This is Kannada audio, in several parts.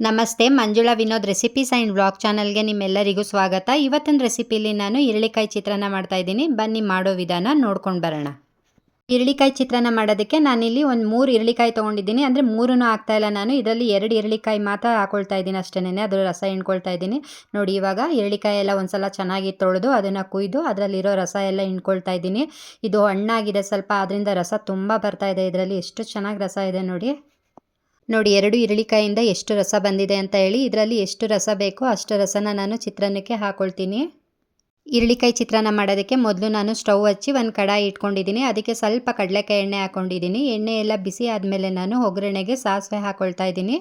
ನಮಸ್ತೆ, Manjula Vinod recipes and vlog ಚಾನಲ್ಗೆ ನಿಮ್ಮೆಲ್ಲರಿಗೂ ಸ್ವಾಗತ. ಇವತ್ತಿನ ರೆಸಿಪಿಲಿ ನಾನು ಈರುಳ್ಳಿಕಾಯಿ ಚಿತ್ರಾನ್ನ ಮಾಡ್ತಾಯಿದ್ದೀನಿ. ಬನ್ನಿ ಮಾಡೋ ವಿಧಾನ ನೋಡ್ಕೊಂಡು ಬರೋಣ. ಈರುಳ್ಳಿಕಾಯಿ ಚಿತ್ರಾನ್ನ ಮಾಡೋದಕ್ಕೆ ನಾನಿಲ್ಲಿ ಒಂದು 3 ಈರುಳ್ಳಿಕಾಯಿ ತೊಗೊಂಡಿದ್ದೀನಿ. ಅಂದರೆ 3 ಹಾಕ್ತಾಯಿಲ್ಲ ನಾನು, ಇದರಲ್ಲಿ 2 ಈರುಳ್ಳಿಕಾಯಿ ಮಾತ್ರ ಹಾಕೊಳ್ತಾ ಇದ್ದೀನಿ ಅಷ್ಟೇ. ಅದರ ರಸ ಹಿಂಡ್ಕೊಳ್ತಾ ಇದ್ದೀನಿ. ನೋಡಿ, ಇವಾಗ ಈರುಳ್ಳಿಕಾಯಿ ಎಲ್ಲ ಒಂದ್ಸಲ ಚೆನ್ನಾಗಿ ತೊಳೆದು ಅದನ್ನು ಕುಯ್ದು ಅದರಲ್ಲಿರೋ ರಸ ಎಲ್ಲ ಹಿಂಡ್ಕೊಳ್ತಾ ಇದ್ದೀನಿ. ಇದು ಹಣ್ಣಾಗಿದೆ ಸ್ವಲ್ಪ, ಅದರಿಂದ ರಸ ತುಂಬ ಬರ್ತಾ ಇದೆ. ಇದರಲ್ಲಿ ಎಷ್ಟು ಚೆನ್ನಾಗಿ ರಸ ಇದೆ ನೋಡಿ. 2 ಈರುಳ್ಳಿಕಾಯಿಂದ ಎಷ್ಟು ರಸ ಬಂದಿದೆ ಅಂತ ಹೇಳಿ. ಇದರಲ್ಲಿ ಎಷ್ಟು ರಸ ಬೇಕೋ ಅಷ್ಟು ರಸನ ನಾನು ಚಿತ್ರಾನ್ನಕ್ಕೆ ಹಾಕೊಳ್ತೀನಿ. ಈರುಳ್ಳಿಕಾಯಿ ಚಿತ್ರಾನ್ನ ಮಾಡೋದಕ್ಕೆ ಮೊದಲು ನಾನು ಸ್ಟವ್ ಹಚ್ಚಿ ಒಂದು ಕಡಾಯಿ ಇಟ್ಕೊಂಡಿದ್ದೀನಿ. ಅದಕ್ಕೆ ಸ್ವಲ್ಪ ಕಡಲೆಕಾಯಿ ಎಣ್ಣೆ ಹಾಕ್ಕೊಂಡಿದ್ದೀನಿ. ಎಣ್ಣೆ ಎಲ್ಲ ಬಿಸಿ ಆದಮೇಲೆ ನಾನು ಒಗ್ಗರಣೆಗೆ ಸಾಸಿವೆ ಹಾಕ್ಕೊಳ್ತಾ ಇದ್ದೀನಿ.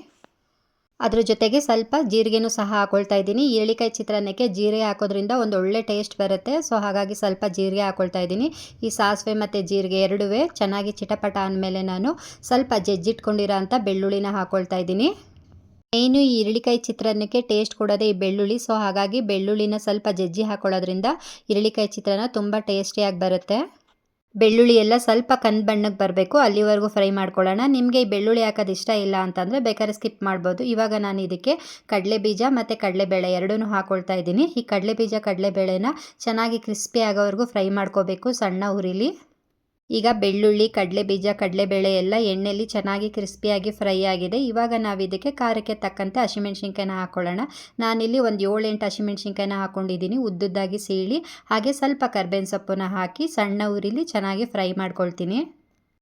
ಅದ್ರ ಜೊತೆಗೆ ಸ್ವಲ್ಪ ಜೀರಿಗೆನೂ ಸಹ ಹಾಕ್ಕೊಳ್ತಾ ಇದ್ದೀನಿ. ಈರುಳ್ಳಿಕಾಯಿ ಚಿತ್ರಾನ್ನಕ್ಕೆ ಜೀರಿಗೆ ಹಾಕೋದ್ರಿಂದ ಒಂದು ಒಳ್ಳೆ ಟೇಸ್ಟ್ ಬರುತ್ತೆ. ಸೊ ಹಾಗಾಗಿ ಸ್ವಲ್ಪ ಜೀರಿಗೆ ಹಾಕ್ಕೊಳ್ತಾ ಇದ್ದೀನಿ. ಈ ಸಾಸಿವೆ ಮತ್ತು ಜೀರಿಗೆ ಎರಡೂ ಚೆನ್ನಾಗಿ ಚಿಟಪಟ ಅಂದಮೇಲೆ ನಾನು ಸ್ವಲ್ಪ ಜಜ್ಜಿಟ್ಕೊಂಡಿರೋ ಅಂಥ ಬೆಳ್ಳುಳ್ಳಿನ ಹಾಕ್ಕೊಳ್ತಾ ಇದ್ದೀನಿ. ಮೇಯ್ನು ಈ ಈರುಳ್ಳಿಕಾಯಿ ಚಿತ್ರಾನ್ನಕ್ಕೆ ಟೇಸ್ಟ್ ಕೊಡೋದೇ ಈ ಬೆಳ್ಳುಳ್ಳಿ. ಸೊ ಹಾಗಾಗಿ ಬೆಳ್ಳುಳ್ಳಿನ ಸ್ವಲ್ಪ ಜಜ್ಜಿ ಹಾಕೊಳ್ಳೋದ್ರಿಂದ ಈರುಳ್ಳಿಕಾಯಿ ಚಿತ್ರಾನ್ನ ತುಂಬ ಟೇಸ್ಟಿಯಾಗಿ ಬರುತ್ತೆ. ಬೆಳ್ಳುಳ್ಳಿ ಎಲ್ಲ ಸ್ವಲ್ಪ ಕಂದು ಬಣ್ಣಕ್ಕೆ ಬರಬೇಕು, ಅಲ್ಲಿವರೆಗೂ ಫ್ರೈ ಮಾಡ್ಕೊಳ್ಳೋಣ. ನಿಮಗೆ ಈ ಬೆಳ್ಳುಳ್ಳಿ ಹಾಕೋದು ಇಷ್ಟ ಇಲ್ಲ ಅಂತಂದರೆ ಬೇಕಾದ್ರೆ ಸ್ಕಿಪ್ ಮಾಡ್ಬೋದು. ಇವಾಗ ನಾನು ಇದಕ್ಕೆ ಕಡಲೆ ಬೀಜ ಮತ್ತು ಕಡಲೆಬೇಳೆ ಎರಡೂ ಹಾಕ್ಕೊಳ್ತಾ ಇದ್ದೀನಿ. ಈ ಕಡಲೆ ಬೀಜ ಕಡಲೆಬೇಳೆನ ಚೆನ್ನಾಗಿ ಕ್ರಿಸ್ಪಿ ಆಗೋವರೆಗೂ ಫ್ರೈ ಮಾಡ್ಕೋಬೇಕು ಸಣ್ಣ ಉರಿಲಿ. ಈಗ ಬೆಳ್ಳುಳ್ಳಿ, ಕಡಲೆ ಬೀಜ, ಕಡಲೆಬೇಳೆ ಎಲ್ಲ ಎಣ್ಣೆಯಲ್ಲಿ ಚೆನ್ನಾಗಿ ಕ್ರಿಸ್ಪಿಯಾಗಿ ಫ್ರೈ ಆಗಿದೆ. ಇವಾಗ ನಾವು ಇದಕ್ಕೆ ಖಾರಕ್ಕೆ ತಕ್ಕಂತೆ ಹಸಿಮೆಣ್ಸಿನ್ಕಾಯಿನ ಹಾಕ್ಕೊಳ್ಳೋಣ. ನಾನಿಲ್ಲಿ ಒಂದು 7-8 ಹಸಿಮೆಣ್ಸಿನ್ಕಾಯಿನ ಹಾಕ್ಕೊಂಡಿದ್ದೀನಿ, ಉದ್ದುದ್ದಾಗಿ ಸೀಳಿ. ಹಾಗೆ ಸ್ವಲ್ಪ ಕರ್ಬೇವಿನ ಸೊಪ್ಪನ್ನ ಹಾಕಿ ಸಣ್ಣ ಉರಿಲಿ ಚೆನ್ನಾಗಿ ಫ್ರೈ ಮಾಡ್ಕೊಳ್ತೀನಿ.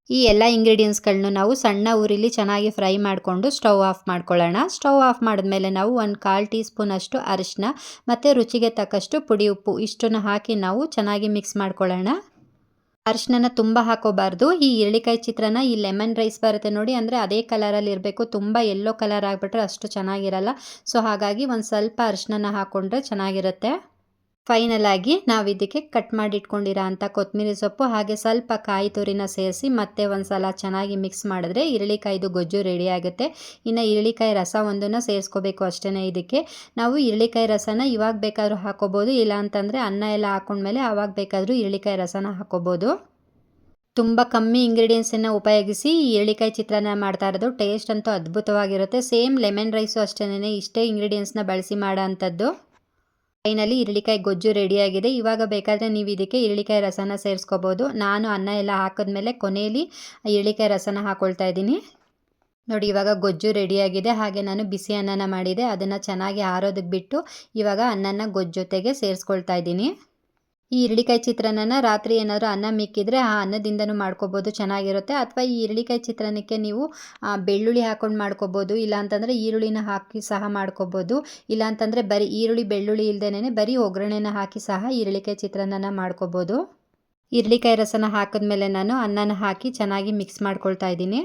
ಈ ಎಲ್ಲ ಇಂಗ್ರೀಡಿಯೆಂಟ್ಸ್ಗಳನ್ನೂ ನಾವು ಸಣ್ಣ ಉರಿಲಿ ಚೆನ್ನಾಗಿ ಫ್ರೈ ಮಾಡಿಕೊಂಡು ಸ್ಟವ್ ಆಫ್ ಮಾಡ್ಕೊಳ್ಳೋಣ. ಸ್ಟವ್ ಆಫ್ ಮಾಡಿದ್ಮೇಲೆ ನಾವು 1/4 ಟೀ ಸ್ಪೂನ್ ಅಷ್ಟು ಅರಿಶಿನ ಮತ್ತು ರುಚಿಗೆ ತಕ್ಕಷ್ಟು ಪುಡಿ ಉಪ್ಪು ಇಷ್ಟನ್ನು ಹಾಕಿ ನಾವು ಚೆನ್ನಾಗಿ ಮಿಕ್ಸ್ ಮಾಡ್ಕೊಳ್ಳೋಣ. ಅರಿಶಿನ ತುಂಬ ಹಾಕೋಬಾರ್ದು. ಈ ಈರುಳ್ಳಿಕಾಯಿ ಚಿತ್ರಾನ್ನ ಈ ಲೆಮನ್ ರೈಸ್ ಬರುತ್ತೆ ನೋಡಿ, ಅಂದರೆ ಅದೇ ಕಲರಲ್ಲಿ ಇರಬೇಕು. ತುಂಬ ಯೆಲ್ಲೋ ಕಲರ್ ಆಗಿಬಿಟ್ರೆ ಅಷ್ಟು ಚೆನ್ನಾಗಿರಲ್ಲ. ಸೊ ಹಾಗಾಗಿ ಒಂದು ಸ್ವಲ್ಪ ಅರಿಶಿನ ಹಾಕ್ಕೊಂಡ್ರೆ ಚೆನ್ನಾಗಿರುತ್ತೆ. ಫೈನಲ್ ಆಗಿ ನಾವು ಇದಕ್ಕೆ ಕಟ್ ಮಾಡಿ ಇಟ್ಕೊಂಡಿರೋ ಅಂಥ ಕೊತ್ತಂಬರಿ ಸೊಪ್ಪು ಹಾಗೆ ಸ್ವಲ್ಪ ಕಾಯಿ ತುರಿನ ಸೇರಿಸಿ ಮತ್ತೆ ಒಂದು ಸಲ ಚೆನ್ನಾಗಿ ಮಿಕ್ಸ್ ಮಾಡಿದ್ರೆ ಈರುಳ್ಳಿಕಾಯ್ದು ಗೊಜ್ಜು ರೆಡಿ ಆಗುತ್ತೆ. ಇನ್ನು ಈರುಳ್ಳಿಕಾಯಿ ರಸ ಒಂದನ್ನು ಸೇರಿಸ್ಕೋಬೇಕು ಅಷ್ಟೇ. ಇದಕ್ಕೆ ನಾವು ಈರುಳ್ಳಿಕಾಯಿ ರಸನ ಇವಾಗ ಬೇಕಾದರೂ ಹಾಕೋಬೋದು, ಇಲ್ಲ ಅಂತಂದರೆ ಅನ್ನ ಎಲ್ಲ ಹಾಕೊಂಡ್ಮೇಲೆ ಆವಾಗ ಬೇಕಾದರೂ ಈರುಳ್ಳಿಕಾಯಿ ರಸನ ಹಾಕೋಬೋದು. ತುಂಬ ಕಮ್ಮಿ ಇಂಗ್ರೀಡಿಯೆಂಟ್ಸನ್ನು ಉಪಯೋಗಿಸಿ ಈ ಈರುಳ್ಳಿಕಾಯಿ ಚಿತ್ರಾನ್ನ ಮಾಡ್ತಾ ಇರೋದು. ಟೇಸ್ಟ್ ಅಂತೂ ಅದ್ಭುತವಾಗಿರುತ್ತೆ. ಸೇಮ್ ಲೆಮನ್ ರೈಸು ಅಷ್ಟೇ, ಇಷ್ಟೇ ಇಂಗ್ರೀಡಿಯೆಂಟ್ಸ್ನ ಬಳಸಿ ಮಾಡೋ ಅಂಥದ್ದು. ಫೈನಲಿ ಈರುಳ್ಳಿಕಾಯಿ ಗೊಜ್ಜು ರೆಡಿಯಾಗಿದೆ. ಇವಾಗ ಬೇಕಾದರೆ ನೀವು ಇದಕ್ಕೆ ಈರುಳ್ಳಿಕಾಯಿ ರಸನ ಸೇರಿಸ್ಕೋಬೋದು. ನಾನು ಅನ್ನ ಎಲ್ಲ ಹಾಕಿದ್ಮೇಲೆ ಕೊನೆಯಲ್ಲಿ ಈರುಳ್ಳಿಕಾಯಿ ರಸನ ಹಾಕ್ಕೊಳ್ತಾ ಇದ್ದೀನಿ. ನೋಡಿ, ಇವಾಗ ಗೊಜ್ಜು ರೆಡಿಯಾಗಿದೆ. ಹಾಗೆ ನಾನು ಬಿಸಿ ಅನ್ನನ ಮಾಡಿದೆ, ಅದನ್ನು ಚೆನ್ನಾಗಿ ಆರೋದಕ್ಕೆ ಬಿಟ್ಟು ಇವಾಗ ಅನ್ನನ ಗೊಜ್ಜು ಜೊತೆಗೆ ಸೇರಿಸ್ಕೊಳ್ತಾ ಇದ್ದೀನಿ. ಈ ಈರುಳ್ಳಿಕಾಯಿ ಚಿತ್ರಾನ್ನ ರಾತ್ರಿ ಏನಾದರೂ ಅನ್ನ ಮಿಕ್ಕಿದ್ರೆ ಆ ಅನ್ನದಿಂದನೂ ಮಾಡ್ಕೋಬೋದು, ಚೆನ್ನಾಗಿರುತ್ತೆ. ಅಥವಾ ಈ ಈರುಳ್ಳಿಕಾಯಿ ಚಿತ್ರಾನ್ನಕ್ಕೆ ನೀವು ಬೆಳ್ಳುಳ್ಳಿ ಹಾಕ್ಕೊಂಡು ಮಾಡ್ಕೋಬೋದು, ಇಲ್ಲಾಂತಂದರೆ ಈರುಳ್ಳಿನ ಹಾಕಿ ಸಹ ಮಾಡ್ಕೋಬೋದು. ಇಲ್ಲಾಂತಂದರೆ ಬರೀ ಈರುಳ್ಳಿ ಬೆಳ್ಳುಳ್ಳಿ ಇಲ್ಲದೇನೆ ಬರೀ ಒಗ್ಗರಣೆನ ಹಾಕಿ ಸಹ ಈರುಳ್ಳಿಕಾಯಿ ಚಿತ್ರಾನ್ನ ಮಾಡ್ಕೋಬೋದು. ಈರುಳ್ಳಿಕಾಯಿ ರಸನ ಹಾಕಿದ್ಮೇಲೆ ನಾನು ಅನ್ನನ ಹಾಕಿ ಚೆನ್ನಾಗಿ ಮಿಕ್ಸ್ ಮಾಡ್ಕೊಳ್ತಾ ಇದ್ದೀನಿ.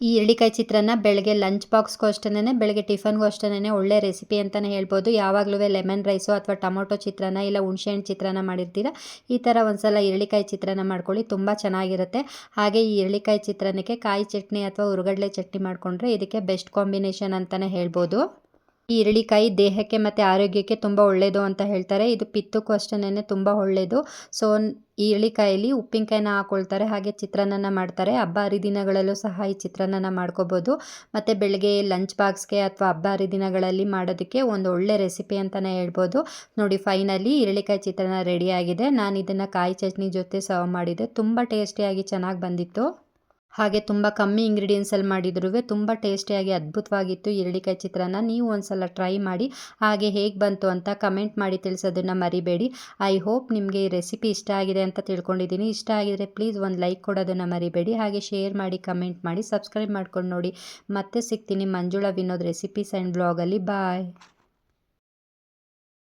ಈ ಈರುಳ್ಳಿಕಾಯಿ ಚಿತ್ರಾನ್ನ ಬೆಳಗ್ಗೆ ಲಂಚ್ ಬಾಕ್ಸ್ಗೂ ಅಷ್ಟೇ, ಬೆಳಗ್ಗೆ ಟಿಫನ್ಗೂ ಅಷ್ಟೇ ಒಳ್ಳೆ ರೆಸಿಪಿ ಅಂತಲೇ ಹೇಳ್ಬೋದು. ಯಾವಾಗಲೂ ಲೆಮನ್ ರೈಸು ಅಥವಾ ಟೊಮೊಟೊ ಚಿತ್ರಾನ್ನ ಇಲ್ಲ ಹುಣಸೆಹಣ್ಣು ಚಿತ್ರಾನ್ನ ಮಾಡಿರ್ತೀರ, ಈ ಥರ ಒಂದ್ಸಲ ಈರುಳ್ಳಿಕಾಯಿ ಚಿತ್ರಾನ್ನ ಮಾಡ್ಕೊಳ್ಳಿ, ತುಂಬ ಚೆನ್ನಾಗಿರುತ್ತೆ. ಹಾಗೆ ಈ ಈರುಳ್ಳಿಕಾಯಿ ಚಿತ್ರಾನ್ನಕ್ಕೆ ಕಾಯಿ ಚಟ್ನಿ ಅಥವಾ ಹುರ್ಗಡ್ಲೆ ಚಟ್ನಿ ಮಾಡಿಕೊಂಡ್ರೆ ಇದಕ್ಕೆ ಬೆಸ್ಟ್ ಕಾಂಬಿನೇಷನ್ ಅಂತಲೇ ಹೇಳ್ಬೋದು. ಈ ಈರುಳ್ಳಿಕಾಯಿ ದೇಹಕ್ಕೆ ಮತ್ತು ಆರೋಗ್ಯಕ್ಕೆ ತುಂಬ ಒಳ್ಳೆಯದು ಅಂತ ಹೇಳ್ತಾರೆ. ಇದು ಪಿತ್ತಕ್ಕೂ ಅಷ್ಟೇ ತುಂಬ ಒಳ್ಳೆಯದು. ಸೊ ಈರುಳ್ಳಿಕಾಯಲ್ಲಿ ಉಪ್ಪಿನಕಾಯಿನ ಹಾಕ್ಕೊಳ್ತಾರೆ, ಹಾಗೆ ಚಿತ್ರಾನ್ನ ಮಾಡ್ತಾರೆ. ಹಬ್ಬ ಹರಿದಿನಗಳಲ್ಲೂ ಸಹ ಈ ಚಿತ್ರಾನ್ನ ಮಾಡ್ಕೋಬೋದು. ಮತ್ತು ಬೆಳಗ್ಗೆ ಲಂಚ್ ಬಾಕ್ಸ್ಗೆ ಅಥವಾ ಹಬ್ಬ ಹರಿದಿನಗಳಲ್ಲಿ ಮಾಡೋದಕ್ಕೆ ಒಂದು ಒಳ್ಳೆ ರೆಸಿಪಿ ಅಂತಲೇ ಹೇಳ್ಬೋದು. ನೋಡಿ, ಫೈನಲಿ ಈರುಳ್ಳಿಕಾಯಿ ಚಿತ್ರಾನ್ನ ರೆಡಿಯಾಗಿದೆ. ನಾನು ಇದನ್ನು ಕಾಯಿ ಚಟ್ನಿ ಜೊತೆ ಸರ್ವ್ ಮಾಡಿದೆ, ತುಂಬ ಟೇಸ್ಟಿಯಾಗಿ ಚೆನ್ನಾಗಿ ಬಂದಿತ್ತು. ಹಾಗೆ ತುಂಬ ಕಮ್ಮಿ ಇಂಗ್ರೀಡಿಯೆಂಟ್ಸಲ್ಲಿ ಮಾಡಿದ್ರೂ ತುಂಬ ಟೇಸ್ಟಿಯಾಗಿ ಅದ್ಭುತವಾಗಿತ್ತು ಈರುಳ್ಳಿಕಾಯಿ ಚಿತ್ರಾನ್ನ. ನೀವು ಒಂದ್ಸಲ ಟ್ರೈ ಮಾಡಿ, ಹಾಗೆ ಹೇಗೆ ಬಂತು ಅಂತ ಕಮೆಂಟ್ ಮಾಡಿ ತಿಳಿಸೋದನ್ನು ಮರಿಬೇಡಿ. ಐ ಹೋಪ್ ನಿಮಗೆ ಈ ರೆಸಿಪಿ ಇಷ್ಟ ಆಗಿದೆ ಅಂತ ತಿಳ್ಕೊಂಡಿದ್ದೀನಿ. ಇಷ್ಟ ಆಗಿದರೆ ಪ್ಲೀಸ್ ಒಂದು ಲೈಕ್ ಕೊಡೋದನ್ನು ಮರಿಬೇಡಿ. ಹಾಗೆ ಶೇರ್ ಮಾಡಿ, ಕಮೆಂಟ್ ಮಾಡಿ, ಸಬ್ಸ್ಕ್ರೈಬ್ ಮಾಡ್ಕೊಂಡು ನೋಡಿ. ಮತ್ತೆ ಸಿಗ್ತೀನಿ ಮಂಜುಳಾ ವಿನೋದ್ ರೆಸಿಪೀಸ್ ಆ್ಯಂಡ್ ಬ್ಲಾಗಲ್ಲಿ. ಬಾಯ್.